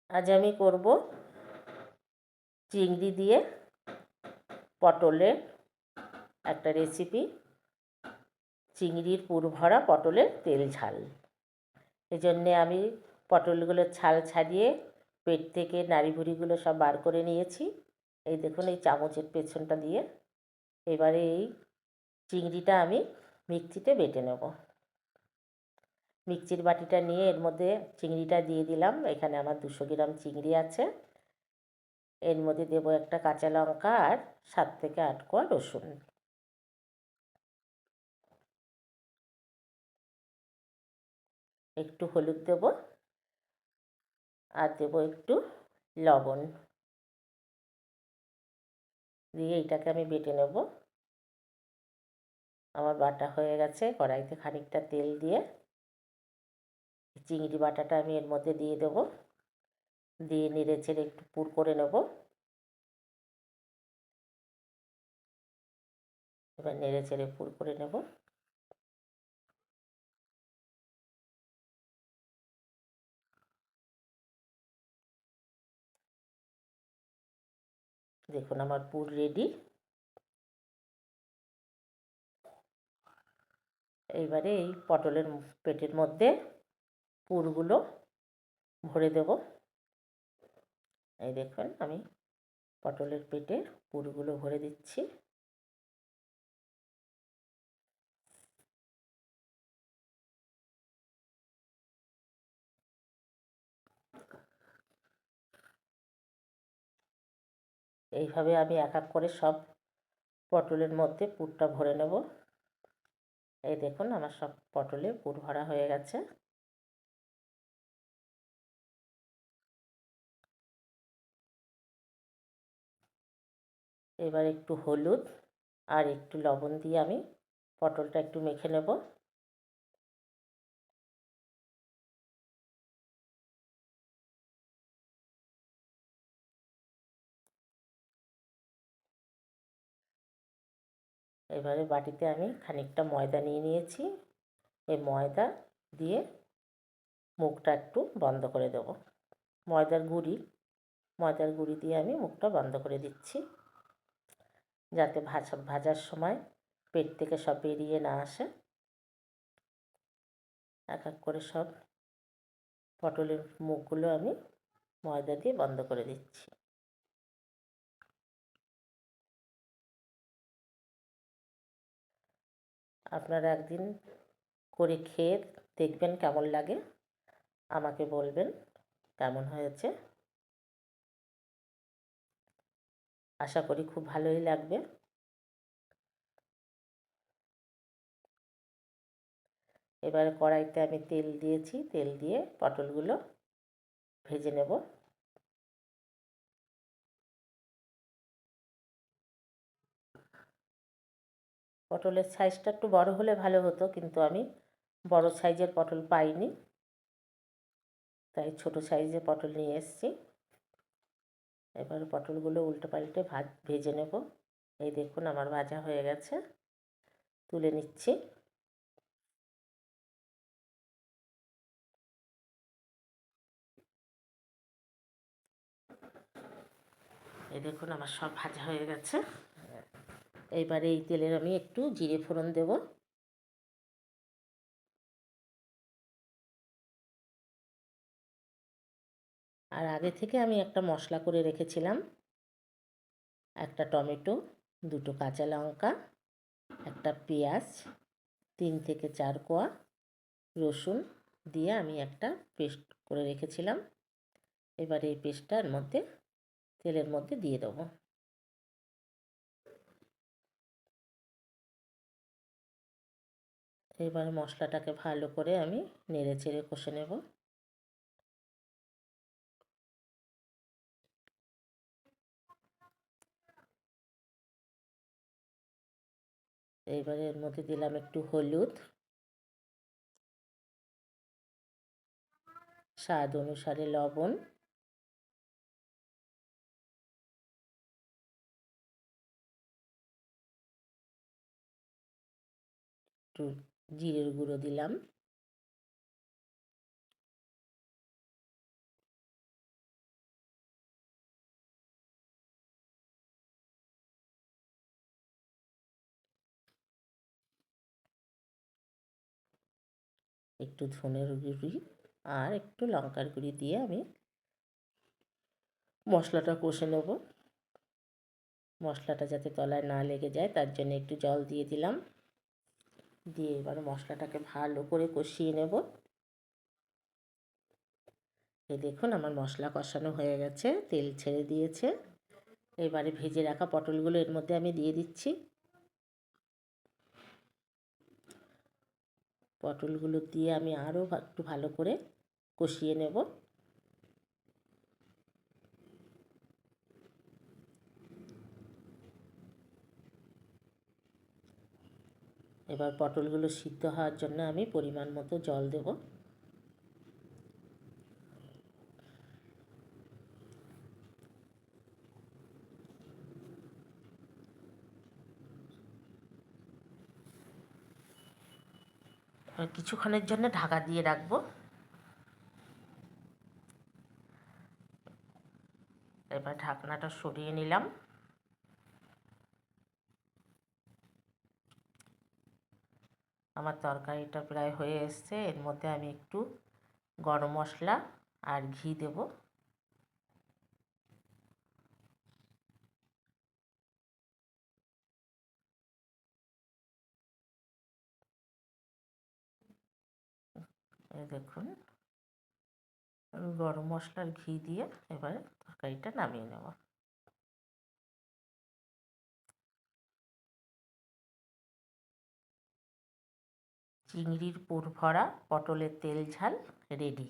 আজ আমি করব চিংড়ি দিয়ে পটলের একটা রেসিপি, চিংড়ির পুর ভরা পটলের তেল ঝাল। এই জন্যে আমি পটলগুলোর ছাল ছাড়িয়ে পেট থেকে নাড়িভুড়িগুলো সব বার করে নিয়েছি। এই দেখুন, এই চামচের পেছনটা দিয়ে এবারে এই চিংড়িটা আমি মিক্সিতে বেটে নেব। মিক্সির বাটিটা নিয়ে এর মধ্যে চিংড়িটা দিয়ে দিলাম। এখানে আমার 200 গ্রাম চিংড়ি আছে। এর মধ্যে দেবো একটা কাঁচা লঙ্কা আর 7 থেকে 8 কোয়া রসুন। একটু হলুদ দেব আর দেবো একটু লবণ দিয়ে এটাকে আমি বেটে নেব। আমার বাটা হয়ে গেছে। কড়াইতে খানিকটা তেল দিয়ে চিংড়ি বাটাটা আমি এর মধ্যে দিয়ে দেবো, দিয়ে নেড়ে চেড়ে একটু পুর করে নেব। এবার নেড়ে চেড়ে পুর করে নেব। দেখুন, আমার পুর রেডি। এইবারে এই পটলের পেটের মধ্যে পুরগুলো ভরে দেব। এই দেখুন, আমি পটলের পেটে পুরগুলো ভরে দিচ্ছি। এইভাবে আমি এক এক করে সব পটলের মধ্যে পুরটা ভরে নেব। এই দেখুন, আমার সব পটলে পুর ভরা হয়ে গেছে। এবার একটু হলুদ আর একটু লবণ দিয়ে আমি পটলটা একটু মেখে নেব। এবারে বাটিতে আমি খানিকটা ময়দা নিয়ে নিয়েছি। এই ময়দা দিয়ে মুখটা একটু বন্ধ করে দেব। ময়দার গুঁড়ি দিয়ে আমি মুখটা বন্ধ করে দিচ্ছি, যাতে ভাজার সময় পেট থেকে সব বেরিয়ে না আসে। এক এক করে সব পটলের মুখগুলো আমি ময়দা দিয়ে বন্ধ করে দিচ্ছি। আপনারা একদিন করে খেয়ে দেখবেন কেমন লাগে, আমাকে বলবেন কেমন হয়েছে। আশা করি খুব ভালোই লাগবে। এবারে কড়াইতে আমি তেল দিয়েছি, তেল দিয়ে পটলগুলো ভেজে নেব। পটলের সাইজটা একটু বড় হলে ভালো হতো, কিন্তু আমি বড় সাইজের পটল পাইনি, তাই ছোট সাইজের পটল নিয়ে এসেছি। এবার পটলগুলো উল্টে পাল্টে ভেজে নেব। এই দেখুন, আমার ভাজা হয়ে গেছে, তুলে নিচ্ছি। এই দেখুন, আমার সব ভাজা হয়ে গেছে। এইবারে এই তেলের আমি একটু জিরে ফোড়ন দেব। আর আগে থেকে আমি একটা মশলা করে রেখেছিলাম। একটা টমেটো, 2টো কাঁচা লঙ্কা, একটা পেঁয়াজ, 3 থেকে 4 কোয়া রসুন দিয়ে আমি একটা পেস্ট করে রেখেছিলাম। এবার এই পেস্টটার মধ্যে তেলের মধ্যে দিয়ে দেবো। এবার মশলাটাকে ভালো করে আমি নেড়ে চেড়ে কষে নেব। এইবারে এর মধ্যে দিলাম একটু হলুদ, স্বাদ অনুসারে লবণ, একটু জিরের গুঁড়ো দিলাম, একটু ধনের গুঁড়ি আর একটু লঙ্কার গুঁড়ি দিয়ে আমি মশলাটা কষে নেব। মশলাটা যাতে তলায় না লেগে যায় তার জন্য একটু জল দিয়ে দিলাম। দিয়ে এবার মশলাটাকে ভালো করে কষিয়ে নেব। এই দেখুন আমার মশলা কষানো হয়ে গেছে, তেল ছেড়ে দিয়েছে। এবারে ভেজে রাখা পটলগুলো এর মধ্যে আমি দিয়ে দিচ্ছি। পটলগুলো দিয়ে আমি আরও একটু ভালো করে কষিয়ে নেব। এবার পটলগুলো সিদ্ধ হওয়ার জন্য আমি পরিমাণ মতো জল দেব। আর কিছুক্ষণের জন্য ঢাকা দিয়ে রাখবো। এবার ঢাকনাটা সরিয়ে নিলাম। আমার তরকারিটা প্রায় হয়ে এসছে। এর মধ্যে আমি একটু গরম মশলা আর ঘি দেব। এই দেখুন আমি গরম মশলার ঘি দিয়ে এবারে তরকারিটা নামিয়ে নেব। চিংড়ির পুর ভরা পটলের তেল ঝাল রেডি।